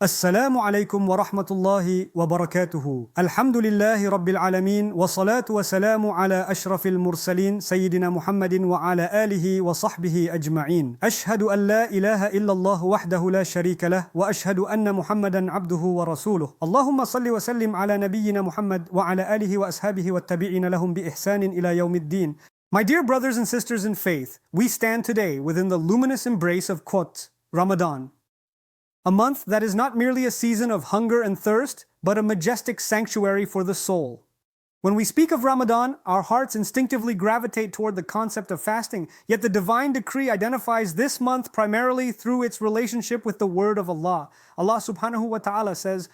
السلام عليكم ورحمة الله وبركاته. الحمد لله رب العالمين والصلاة والسلام على أشرف المرسلين سيدنا محمد وعلى آله وصحبه أجمعين. أشهد أن لا إله إلا الله وحده لا شريك له وأشهد أن محمدا عبده ورسوله. اللهم صل وسلم على نبينا محمد وعلى آله وأصحابه والتابعين لهم بإحسان إلى يوم الدين. My dear brothers and sisters in faith, we stand today within the luminous embrace of Ramadan. A month that is not merely a season of hunger and thirst, but a majestic sanctuary for the soul. When we speak of Ramadan, our hearts instinctively gravitate toward the concept of fasting, yet the divine decree identifies this month primarily through its relationship with the word of Allah. Allah subhanahu wa ta'ala says,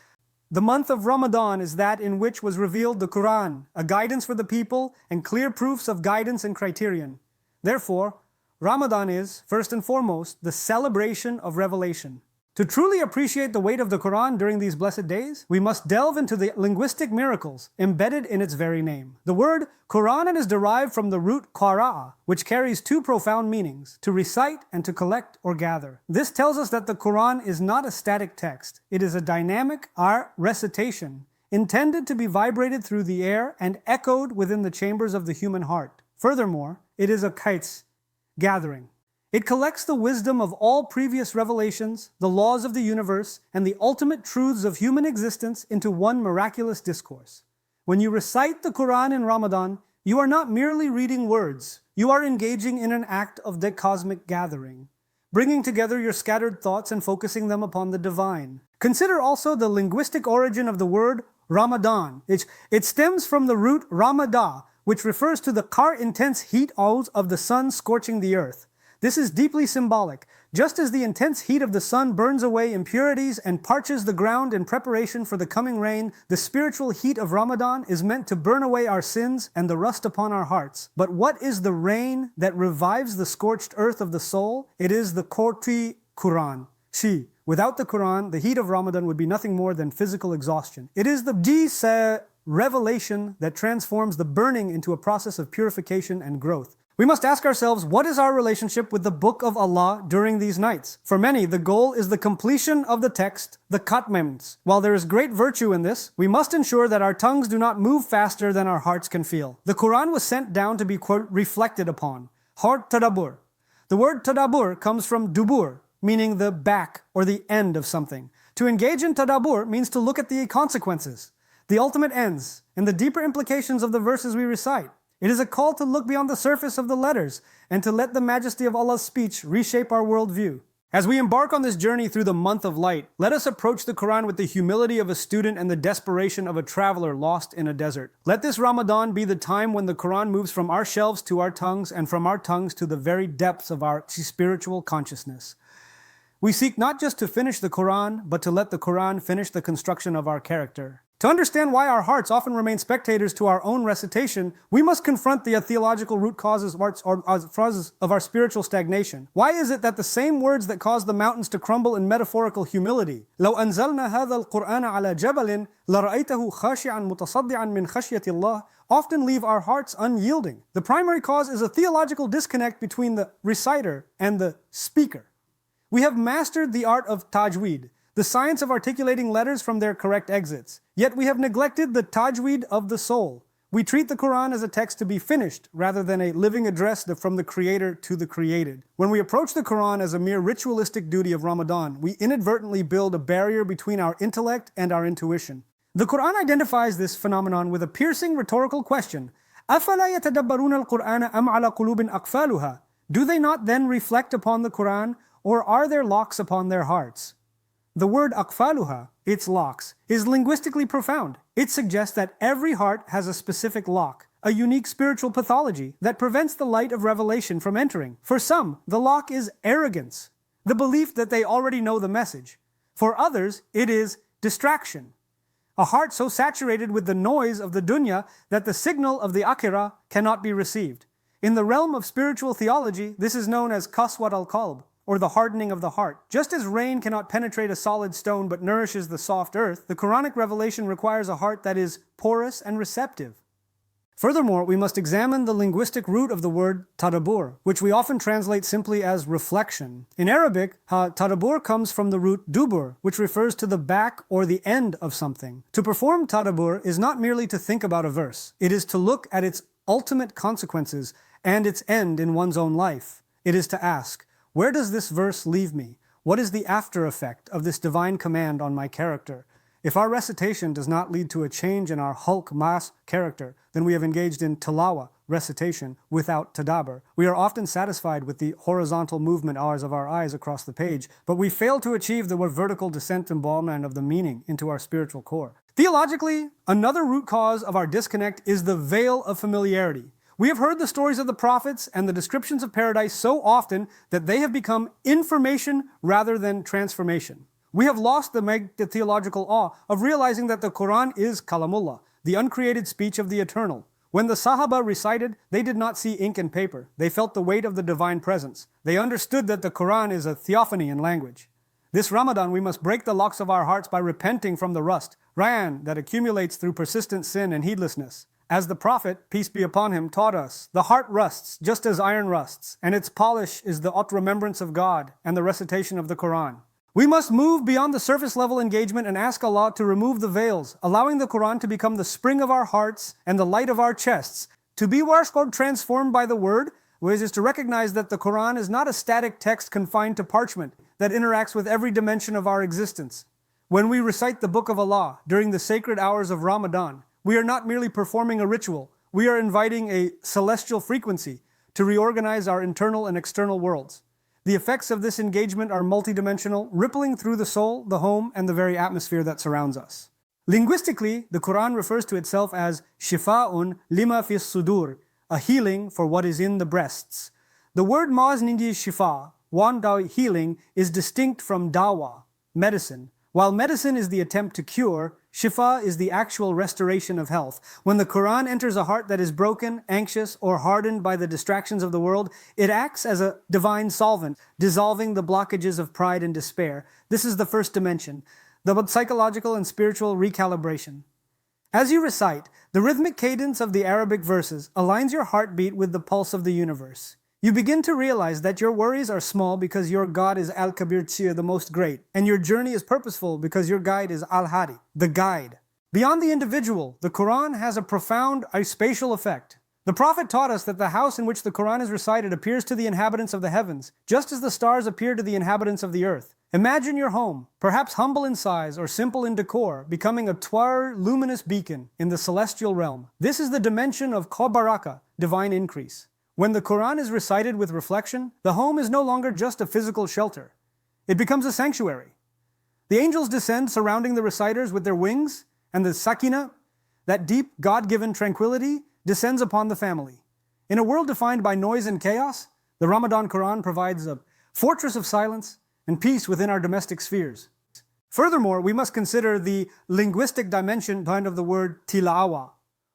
"The month of Ramadan is that in which was revealed the Qur'an, a guidance for the people and clear proofs of guidance and criterion." Therefore, Ramadan is, first and foremost, the celebration of revelation. To truly appreciate the weight of the Quran during these blessed days, we must delve into the linguistic miracles embedded in its very name. The word Quran is derived from the root qara'a, which carries two profound meanings, to recite and to collect or gather. This tells us that the Quran is not a static text. It is a dynamic recitation, intended to be vibrated through the air and echoed within the chambers of the human heart. Furthermore, it is a gathering. It collects the wisdom of all previous revelations, the laws of the universe, and the ultimate truths of human existence into one miraculous discourse. When you recite the Quran in Ramadan, you are not merely reading words. You are engaging in an act of the cosmic gathering, bringing together your scattered thoughts and focusing them upon the divine. Consider also the linguistic origin of the word Ramadan. It stems from the root Ramadah, which refers to the intense heat of the sun scorching the earth. This is deeply symbolic. Just as the intense heat of the sun burns away impurities and parches the ground in preparation for the coming rain, the spiritual heat of Ramadan is meant to burn away our sins and the rust upon our hearts. But what is the rain that revives the scorched earth of the soul? It is the Quran. Without the Quran, the heat of Ramadan would be nothing more than physical exhaustion. It is the revelation that transforms the burning into a process of purification and growth. We must ask ourselves, what is our relationship with the Book of Allah during these nights? For many, the goal is the completion of the text, the khatmams. While there is great virtue in this, we must ensure that our tongues do not move faster than our hearts can feel. The Quran was sent down to be, quote, reflected upon. Tadabbur. The word Tadabbur comes from dubur, meaning the back or the end of something. To engage in Tadabbur means to look at the consequences, the ultimate ends, and the deeper implications of the verses we recite. It is a call to look beyond the surface of the letters and to let the majesty of Allah's speech reshape our worldview. As we embark on this journey through the month of light, let us approach the Quran with the humility of a student and the desperation of a traveler lost in a desert. Let this Ramadan be the time when the Quran moves from our shelves to our tongues and from our tongues to the very depths of our spiritual consciousness. We seek not just to finish the Quran, but to let the Quran finish the construction of our character. To understand why our hearts often remain spectators to our own recitation, we must confront the theological root causes of our spiritual stagnation. Why is it that the same words that cause the mountains to crumble in metaphorical humility, لو أنزلنا هذا القرآن على جبل لرأيته خاشعا متصدعا من خشية الله, often leave our hearts unyielding? The primary cause is a theological disconnect between the reciter and the speaker. We have mastered the art of tajweed, the science of articulating letters from their correct exits. Yet we have neglected the tajweed of the soul. We treat the Quran as a text to be finished rather than a living address from the Creator to the created. When we approach the Quran as a mere ritualistic duty of Ramadan, we inadvertently build a barrier between our intellect and our intuition. The Quran identifies this phenomenon with a piercing rhetorical question. أَفَلَا يَتَدَبَّرُونَ الْقُرْآنَ أَمْ عَلَى قُلُوبٍ أَقْفَالُهَا? Do they not then reflect upon the Quran, or are there locks upon their hearts? The word aqfaluha, its locks, is linguistically profound. It suggests that every heart has a specific lock, a unique spiritual pathology that prevents the light of revelation from entering. For some, the lock is arrogance, the belief that they already know the message. For others, it is distraction, a heart so saturated with the noise of the dunya that the signal of the akhirah cannot be received. In the realm of spiritual theology, this is known as Qaswat al-Qalb, or the hardening of the heart. Just as rain cannot penetrate a solid stone but nourishes the soft earth, the Quranic revelation requires a heart that is porous and receptive. Furthermore, we must examine the linguistic root of the word Tadabbur, which we often translate simply as reflection. In Arabic, Tadabbur comes from the root dubur, which refers to the back or the end of something. To perform Tadabbur is not merely to think about a verse. It is to look at its ultimate consequences and its end in one's own life. It is to ask, where does this verse leave me? What is the after effect of this divine command on my character? If our recitation does not lead to a change in our hulk mass character, then we have engaged in Tilawa, recitation, without Tadabbur. We are often satisfied with the horizontal movement hours of our eyes across the page, but we fail to achieve the vertical descent embodiment of the meaning into our spiritual core. Theologically, another root cause of our disconnect is the veil of familiarity. We have heard the stories of the prophets and the descriptions of paradise so often that they have become information rather than transformation. We have lost the theological awe of realizing that the Qur'an is Kalamullah, the uncreated speech of the eternal. When the Sahaba recited, they did not see ink and paper. They felt the weight of the divine presence. They understood that the Qur'an is a theophany in language. This Ramadan, we must break the locks of our hearts by repenting from the rust, rayan, that accumulates through persistent sin and heedlessness. As the Prophet, peace be upon him, taught us, the heart rusts just as iron rusts, and its polish is the remembrance of God and the recitation of the Qur'an. We must move beyond the surface level engagement and ask Allah to remove the veils, allowing the Qur'an to become the spring of our hearts and the light of our chests. To be transformed by the word, which is to recognize that the Qur'an is not a static text confined to parchment that interacts with every dimension of our existence. When we recite the Book of Allah during the sacred hours of Ramadan, we are not merely performing a ritual, we are inviting a celestial frequency to reorganize our internal and external worlds. The effects of this engagement are multidimensional, rippling through the soul, the home, and the very atmosphere that surrounds us. Linguistically, the Qur'an refers to itself as Shifa'un lima fis sudur, a healing for what is in the breasts. The word Maznindi Shifa, healing, is distinct from dawa, medicine. While medicine is the attempt to cure, Shifa is the actual restoration of health. When the Qur'an enters a heart that is broken, anxious, or hardened by the distractions of the world, it acts as a divine solvent, dissolving the blockages of pride and despair. This is the first dimension, the psychological and spiritual recalibration. As you recite, the rhythmic cadence of the Arabic verses aligns your heartbeat with the pulse of the universe. You begin to realize that your worries are small because your God is Al-Kabir, the most great, and your journey is purposeful because your guide is Al-Hadi, the guide. Beyond the individual, the Qur'an has a profound spatial effect. The Prophet taught us that the house in which the Qur'an is recited appears to the inhabitants of the heavens, just as the stars appear to the inhabitants of the earth. Imagine your home, perhaps humble in size or simple in decor, becoming a luminous beacon in the celestial realm. This is the dimension of Baraka, divine increase. When the Qur'an is recited with reflection, the home is no longer just a physical shelter. It becomes a sanctuary. The angels descend surrounding the reciters with their wings, and the sakina, that deep God-given tranquility, descends upon the family. In a world defined by noise and chaos, the Ramadan Qur'an provides a fortress of silence and peace within our domestic spheres. Furthermore, we must consider the linguistic dimension behind of the word tilawa.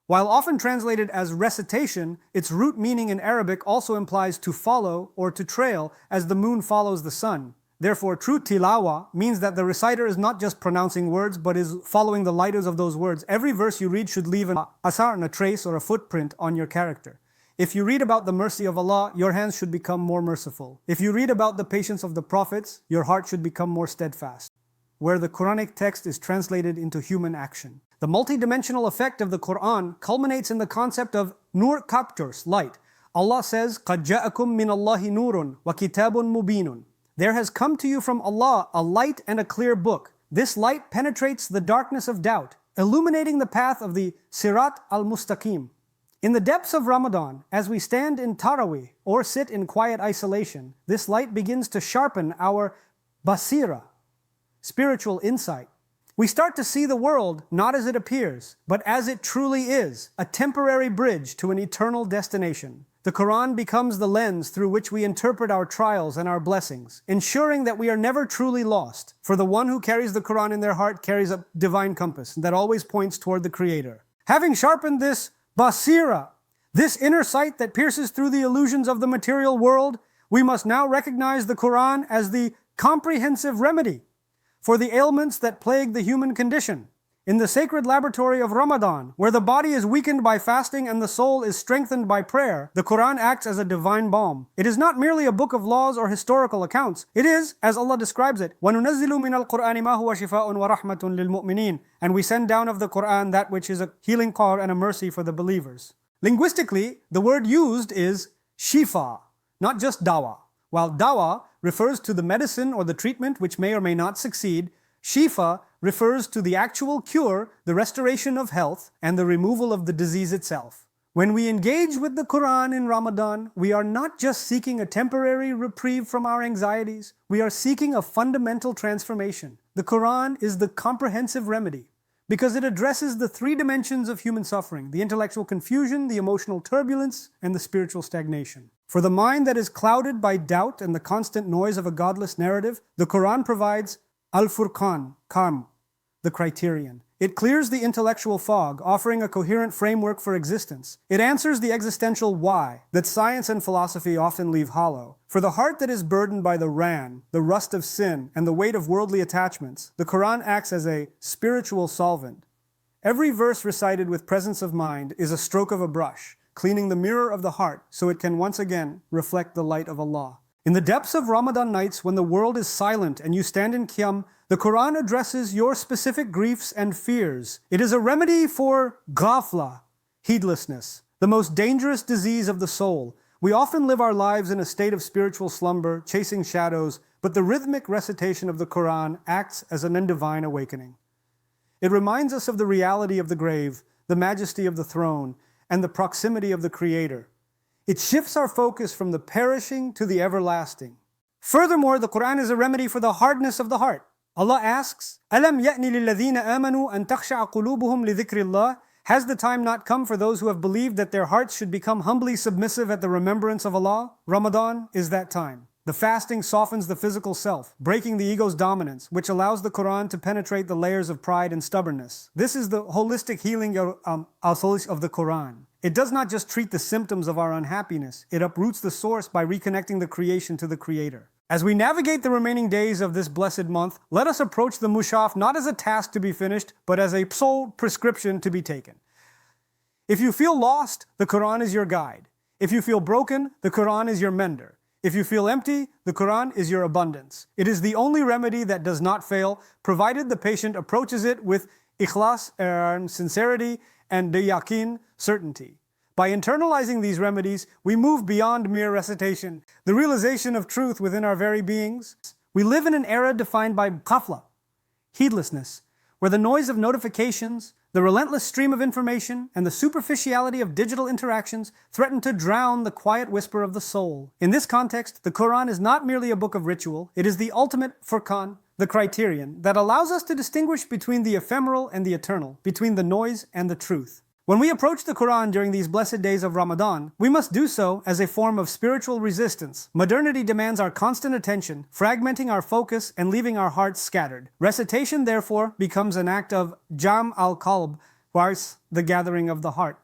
While often translated as recitation, its root meaning in Arabic also implies to follow or to trail as the moon follows the sun. Therefore, true tilawa means that the reciter is not just pronouncing words, but is following the lighters of those words. Every verse you read should leave an asar, a trace or a footprint on your character. If you read about the mercy of Allah, your hands should become more merciful. If you read about the patience of the prophets, your heart should become more steadfast. Where the Quranic text is translated into human action. The multidimensional effect of the Qur'an culminates in the concept of Noor, captures, light. Allah says, قَدْ جَاءَكُم مِّنَ اللَّهِ نُورٌ وَكِتَابٌ مُبِينٌ. There has come to you from Allah a light and a clear book. This light penetrates the darkness of doubt, illuminating the path of the Sirat al-Mustaqim. In the depths of Ramadan, as we stand in Taraweeh or sit in quiet isolation, this light begins to sharpen our basira, spiritual insight. We start to see the world not as it appears, but as it truly is, a temporary bridge to an eternal destination. The Qur'an becomes the lens through which we interpret our trials and our blessings, ensuring that we are never truly lost, for the one who carries the Qur'an in their heart carries a divine compass that always points toward the Creator. Having sharpened this basira, this inner sight that pierces through the illusions of the material world, we must now recognize the Qur'an as the comprehensive remedy for the ailments that plague the human condition. In the sacred laboratory of Ramadan, where the body is weakened by fasting and the soul is strengthened by prayer, the Qur'an acts as a divine balm. It is not merely a book of laws or historical accounts. It is, as Allah describes it, وَنُنَزِّلُ مِنَ الْقُرْآنِ مَا هُوَ شِفَاءٌ وَرَحْمَةٌ لِلْمُؤْمِنِينَ. And we send down of the Qur'an that which is a healing cause and a mercy for the believers. Linguistically, the word used is Shifa, not just dawa. While dawa refers to the medicine or the treatment which may or may not succeed, Shifa refers to the actual cure, the restoration of health, and the removal of the disease itself. When we engage with the Qur'an in Ramadan, we are not just seeking a temporary reprieve from our anxieties, we are seeking a fundamental transformation. The Qur'an is the comprehensive remedy because it addresses the three dimensions of human suffering: the intellectual confusion, the emotional turbulence, and the spiritual stagnation. For the mind that is clouded by doubt and the constant noise of a godless narrative, the Qur'an provides al-Furqan, calm, the Criterion. It clears the intellectual fog, offering a coherent framework for existence. It answers the existential why that science and philosophy often leave hollow. For the heart that is burdened by the ran, the rust of sin, and the weight of worldly attachments, the Qur'an acts as a spiritual solvent. Every verse recited with presence of mind is a stroke of a brush, cleaning the mirror of the heart so it can once again reflect the light of Allah. In the depths of Ramadan nights, when the world is silent and you stand in Qiyam, the Qur'an addresses your specific griefs and fears. It is a remedy for ghafla, heedlessness, the most dangerous disease of the soul. We often live our lives in a state of spiritual slumber, chasing shadows, but the rhythmic recitation of the Qur'an acts as an divine awakening. It reminds us of the reality of the grave, the majesty of the throne, and the proximity of the Creator. It shifts our focus from the perishing to the everlasting. Furthermore, the Qur'an is a remedy for the hardness of the heart. Allah asks, أَلَمْ يَأْنِ لِلَّذِينَ آمَنُوا أَن تَخْشَعَ قُلُوبُهُمْ لِذِكْرِ اللَّهِ. Has the time not come for those who have believed that their hearts should become humbly submissive at the remembrance of Allah? Ramadan is that time. The fasting softens the physical self, breaking the ego's dominance, which allows the Qur'an to penetrate the layers of pride and stubbornness. This is the holistic healing of the Qur'an. It does not just treat the symptoms of our unhappiness, it uproots the source by reconnecting the creation to the Creator. As we navigate the remaining days of this blessed month, let us approach the Mushaf not as a task to be finished, but as a sole prescription to be taken. If you feel lost, the Qur'an is your guide. If you feel broken, the Qur'an is your mender. If you feel empty, the Qur'an is your abundance. It is the only remedy that does not fail, provided the patient approaches it with ikhlas, sincerity, and yaqeen, certainty. By internalizing these remedies, we move beyond mere recitation, the realization of truth within our very beings. We live in an era defined by ghafla, heedlessness, where the noise of notifications, the relentless stream of information, and the superficiality of digital interactions threaten to drown the quiet whisper of the soul. In this context, the Qur'an is not merely a book of ritual, it is the ultimate furqan, the criterion, that allows us to distinguish between the ephemeral and the eternal, between the noise and the truth. When we approach the Qur'an during these blessed days of Ramadan, we must do so as a form of spiritual resistance. Modernity demands our constant attention, fragmenting our focus and leaving our hearts scattered. Recitation, therefore, becomes an act of al-Qalb, whilst the gathering of the heart.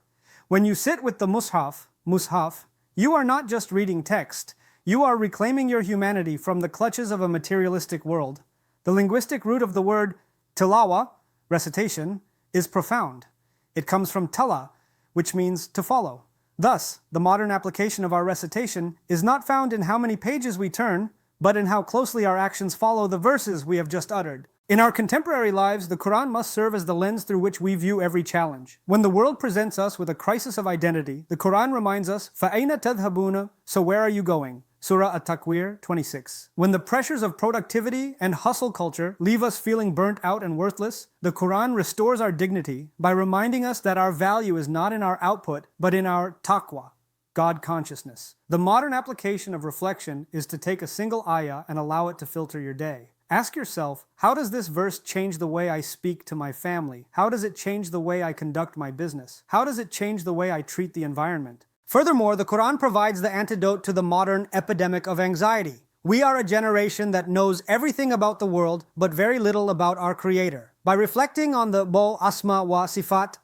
When you sit with the mushaf, you are not just reading text, you are reclaiming your humanity from the clutches of a materialistic world. The linguistic root of the word Tilawa, recitation, is profound. It comes from tala, which means to follow. Thus, the modern application of our recitation is not found in how many pages we turn, but in how closely our actions follow the verses we have just uttered. In our contemporary lives, the Qur'an must serve as the lens through which we view every challenge. When the world presents us with a crisis of identity, the Qur'an reminds us, فَأَيْنَ تَذْهَبُونَ? So where are you going? Surah At-Takwir 26. When the pressures of productivity and hustle culture leave us feeling burnt out and worthless, the Qur'an restores our dignity by reminding us that our value is not in our output, but in our taqwa, God consciousness. The modern application of reflection is to take a single ayah and allow it to filter your day. Ask yourself, how does this verse change the way I speak to my family? How does it change the way I conduct my business? How does it change the way I treat the environment? Furthermore, the Qur'an provides the antidote to the modern epidemic of anxiety. We are a generation that knows everything about the world, but very little about our Creator. By reflecting on the asma wa sifat,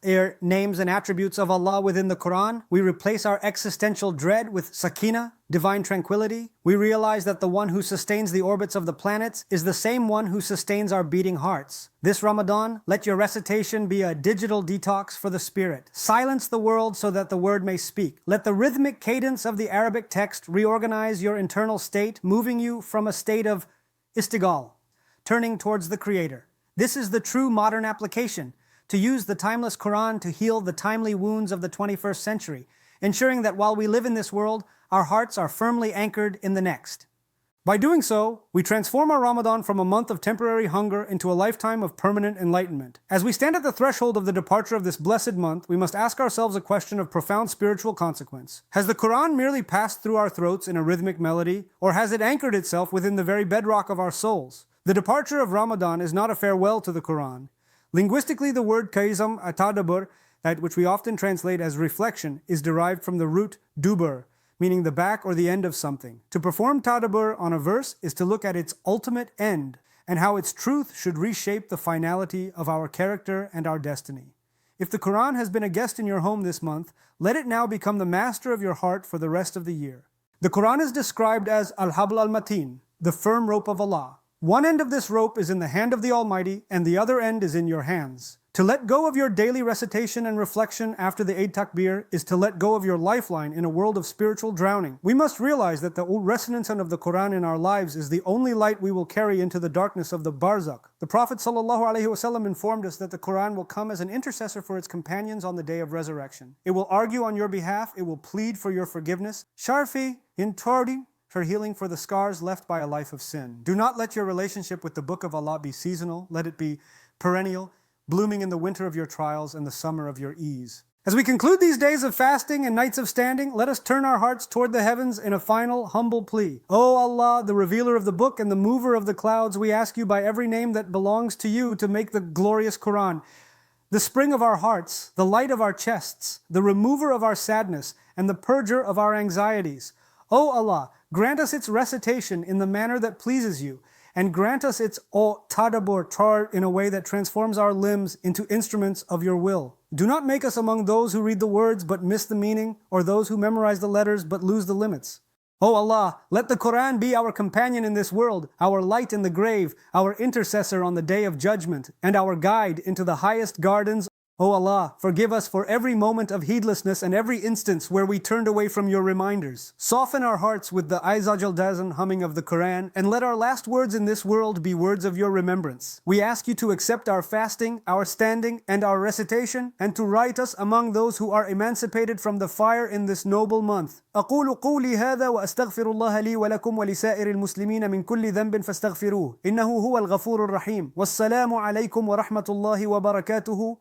names and attributes of Allah within the Quran, we replace our existential dread with sakina, divine tranquility. We realize that the one who sustains the orbits of the planets is the same one who sustains our beating hearts. This Ramadan, let your recitation be a digital detox for the spirit. Silence the world so that the word may speak. Let the rhythmic cadence of the Arabic text reorganize your internal state, moving you from a state of istighal, turning towards the Creator. This is the true modern application, to use the timeless Quran to heal the timely wounds of the 21st century, ensuring that while we live in this world, our hearts are firmly anchored in the next. By doing so, we transform our Ramadan from a month of temporary hunger into a lifetime of permanent enlightenment. As we stand at the threshold of the departure of this blessed month, we must ask ourselves a question of profound spiritual consequence. Has the Quran merely passed through our throats in a rhythmic melody, or has it anchored itself within the very bedrock of our souls? The departure of Ramadan is not a farewell to the Quran. Linguistically, the word kaizam, Tadabbur, that which we often translate as reflection, is derived from the root dubur, meaning the back or the end of something. To perform Tadabbur on a verse is to look at its ultimate end and how its truth should reshape the finality of our character and our destiny. If the Quran has been a guest in your home this month, let it now become the master of your heart for the rest of the year. The Quran is described as al-Habl al-Mateen, the firm rope of Allah. One end of this rope is in the hand of the Almighty, and the other end is in your hands. To let go of your daily recitation and reflection after the Eid Takbir is to let go of your lifeline in a world of spiritual drowning. We must realize that the resonance of the Quran in our lives is the only light we will carry into the darkness of the barzakh. The Prophet ﷺ informed us that the Quran will come as an intercessor for its companions on the day of resurrection. It will argue on your behalf, it will plead for your forgiveness. Sharfi in Tordi, for healing for the scars left by a life of sin. Do not let your relationship with the Book of Allah be seasonal. Let it be perennial, blooming in the winter of your trials and the summer of your ease. As we conclude these days of fasting and nights of standing, let us turn our hearts toward the heavens in a final, humble plea. O Allah, the revealer of the book and the mover of the clouds, we ask you by every name that belongs to you to make the glorious Quran the spring of our hearts, the light of our chests, the remover of our sadness, and the purger of our anxieties. O Allah, grant us its recitation in the manner that pleases you, and grant us its tadabbur in a way that transforms our limbs into instruments of your will. Do not make us among those who read the words but miss the meaning, or those who memorize the letters but lose the limits. O Allah, let the Quran be our companion in this world, our light in the grave, our intercessor on the day of judgment, and our guide into the highest gardens. O Allah, forgive us for every moment of heedlessness and every instance where we turned away from your reminders. Soften our hearts with the Aizajal humming of the Quran, and let our last words in this world be words of your remembrance. We ask you to accept our fasting, our standing, and our recitation, and to write us among those who are emancipated from the fire in this noble month. أقول قولي هذا وأستغفر الله لي ولكم ولسائر المسلمين من كل ذنب فاستغفروه إنه هو الغفور الرحيم والسلام عليكم ورحمة الله وبركاته